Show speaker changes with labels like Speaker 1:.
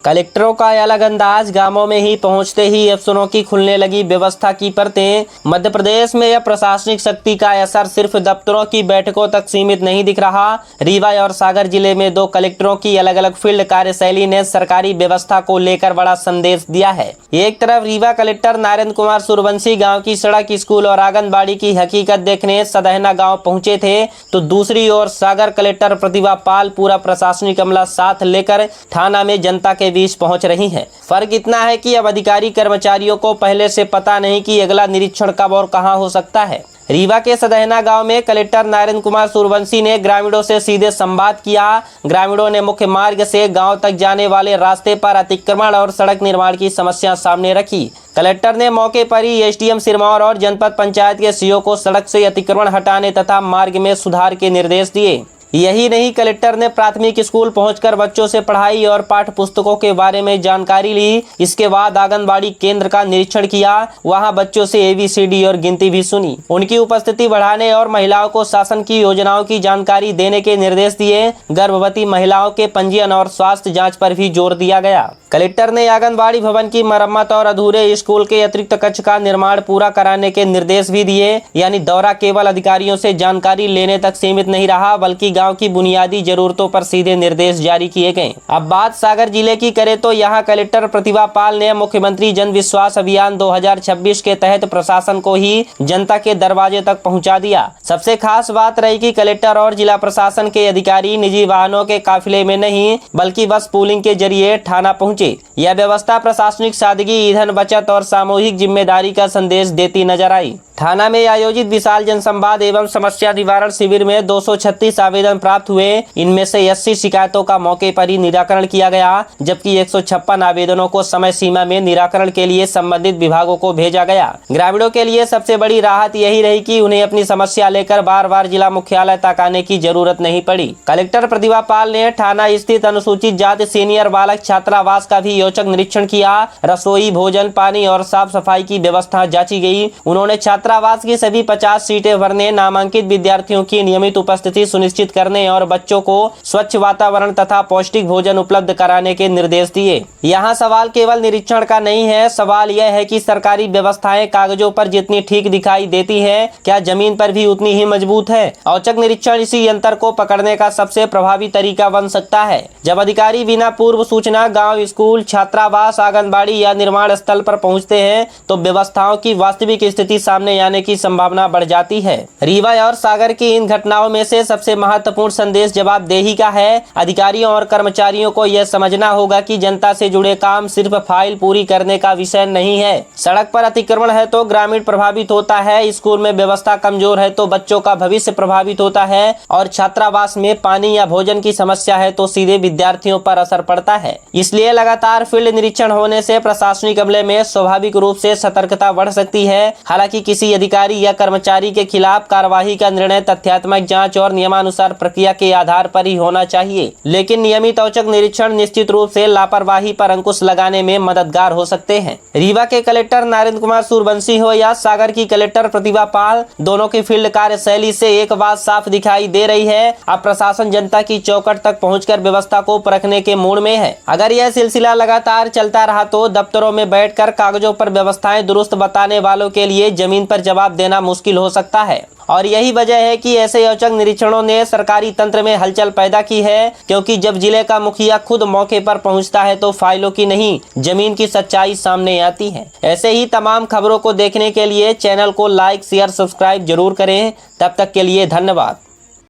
Speaker 1: कलेक्टरों का अलग अंदाज, गांवों में ही पहुंचते ही अफसरों की खुलने लगी व्यवस्था की परतें। मध्य प्रदेश में यह प्रशासनिक शक्ति का असर सिर्फ दफ्तरों की बैठकों तक सीमित नहीं दिख रहा। रीवा और सागर जिले में 2 कलेक्टरों की अलग अलग फील्ड कार्यशैली ने सरकारी व्यवस्था को लेकर बड़ा संदेश दिया है। एक तरफ रीवा कलेक्टर नरेंद्र कुमार सूर्यवंशी गाँव की सड़क, स्कूल और आंगनबाड़ी की हकीकत देखने सदहना गाँव पहुंचे थे, तो दूसरी ओर सागर कलेक्टर प्रतिभा पाल पूरा प्रशासनिक अमला साथ लेकर थाना में जनता के बीच पहुंच रही हैं। फर्क इतना है कि अब अधिकारी कर्मचारियों को पहले से पता नहीं कि अगला निरीक्षण कब और कहां हो सकता है। रीवा के सदहना गांव में कलेक्टर नरेंद्र कुमार सूर्यवंशी ने ग्रामीणों से सीधे संवाद किया। ग्रामीणों ने मुख्य मार्ग से गांव तक जाने वाले रास्ते पर अतिक्रमण और सड़क निर्माण की समस्या सामने रखी। कलेक्टर ने मौके पर ही एसडीएम सिरमौर और जनपद पंचायत के सीईओ को सड़क से अतिक्रमण हटाने तथा मार्ग में सुधार के निर्देश दिए। यही नहीं, कलेक्टर ने प्राथमिक स्कूल पहुंचकर बच्चों से पढ़ाई और पाठ्य पुस्तकों के बारे में जानकारी ली। इसके बाद आंगनबाड़ी केंद्र का निरीक्षण किया, वहां बच्चों से ABCD और गिनती भी सुनी। उनकी उपस्थिति बढ़ाने और महिलाओं को शासन की योजनाओं की जानकारी देने के निर्देश दिए। गर्भवती महिलाओं के पंजीयन और स्वास्थ्य जाँच पर भी जोर दिया गया। कलेक्टर ने आंगनबाड़ी भवन की मरम्मत और अधूरे स्कूल के अतिरिक्त कक्ष का निर्माण पूरा कराने के निर्देश भी दिए। यानी दौरा केवल अधिकारियों से जानकारी लेने तक सीमित नहीं रहा, बल्कि गांव की बुनियादी जरूरतों पर सीधे निर्देश जारी किए गए। अब बात सागर जिले की करें तो यहाँ कलेक्टर प्रतिभा पाल ने मुख्यमंत्री जन विश्वास अभियान 2026 के तहत प्रशासन को ही जनता के दरवाजे तक पहुँचा दिया। सबसे खास बात रही कि कलेक्टर और जिला प्रशासन के अधिकारी निजी वाहनों के काफिले में नहीं, बल्कि बस पूलिंग के जरिए थाना पहुँचे। यह व्यवस्था प्रशासनिक सादगी, ईंधन बचत और सामूहिक जिम्मेदारी का संदेश देती नजर आई। थाना में आयोजित विशाल जनसंवाद एवं समस्या निवारण शिविर में 236 आवेदन प्राप्त हुए। इनमें से 80 शिकायतों का मौके पर ही निराकरण किया गया, जबकि 156 आवेदनों को समय सीमा में निराकरण के लिए संबंधित विभागों को भेजा गया। ग्रामीणों के लिए सबसे बड़ी राहत यही रही कि उन्हें अपनी समस्या लेकर बार बार जिला मुख्यालय तक आने की जरूरत नहीं पड़ी। कलेक्टर प्रतिभा पाल ने थाना स्थित अनुसूचित जाति सीनियर बालक छात्रावास का भी औचक निरीक्षण किया। रसोई, भोजन, पानी और साफ सफाई की व्यवस्था जांची गई। उन्होंने छात्रावास की सभी 50 सीटें भरने, नामांकित विद्यार्थियों की नियमित उपस्थिति सुनिश्चित करने और बच्चों को स्वच्छ वातावरण तथा पौष्टिक भोजन उपलब्ध कराने के निर्देश दिए। यहाँ सवाल केवल निरीक्षण का नहीं है, सवाल यह है कि सरकारी व्यवस्थाएं कागजों पर जितनी ठीक दिखाई देती है, क्या जमीन पर भी उतनी ही मजबूत है। औचक निरीक्षण इसी अंतर को पकड़ने का सबसे प्रभावी तरीका बन सकता है। जब अधिकारी बिना पूर्व सूचना गाँव, स्कूल, छात्रावास, आंगनबाड़ी या निर्माण स्थल पर पहुँचते हैं, तो व्यवस्थाओं की वास्तविक स्थिति सामने आने की संभावना बढ़ जाती है। रीवा और सागर की इन घटनाओं में से सबसे महत्वपूर्ण संदेश जवाबदेही का है। अधिकारियों और कर्मचारियों को यह समझना होगा कि जनता से जुड़े काम सिर्फ फाइल पूरी करने का विषय नहीं है। सड़क पर अतिक्रमण है तो ग्रामीण प्रभावित होता है, स्कूल में व्यवस्था कमजोर है तो बच्चों का भविष्य प्रभावित होता है, और छात्रावास में पानी या भोजन की समस्या है तो सीधे विद्यार्थियों पर असर पड़ता है। इसलिए लगातार फील्ड निरीक्षण होने से प्रशासनिक अमले में स्वाभाविक रूप से सतर्कता बढ़ सकती है। हालांकि किसी अधिकारी या कर्मचारी के खिलाफ कार्यवाही का निर्णय तथ्यात्मक जांच और नियमानुसार प्रक्रिया के आधार पर ही होना चाहिए, लेकिन नियमित औचक निरीक्षण निश्चित रूप से लापरवाही पर अंकुश लगाने में मददगार हो सकते हैं। रीवा के कलेक्टर नरेंद्र कुमार सूर्यवंशी हो या सागर की कलेक्टर प्रतिभा पाल, दोनों की फील्ड कार्यशैली से एक बात साफ दिखाई दे रही है, अब प्रशासन जनता की चौखट तक पहुंचकर व्यवस्था को परखने के मूड में है। अगर यह सिलसिला लगातार चलता रहा तो दफ्तरों में बैठकर कागजों पर व्यवस्थाएं दुरुस्त बताने वालों के लिए जमीन पर जवाब देना मुश्किल हो सकता है। और यही वजह है कि ऐसे औचक निरीक्षणों ने सरकारी तंत्र में हलचल पैदा की है, क्योंकि जब जिले का मुखिया खुद मौके पर पहुंचता है तो फाइलों की नहीं, जमीन की सच्चाई सामने आती है। ऐसे ही तमाम खबरों को देखने के लिए चैनल को लाइक, शेयर, सब्सक्राइब जरूर करें। तब तक के लिए धन्यवाद।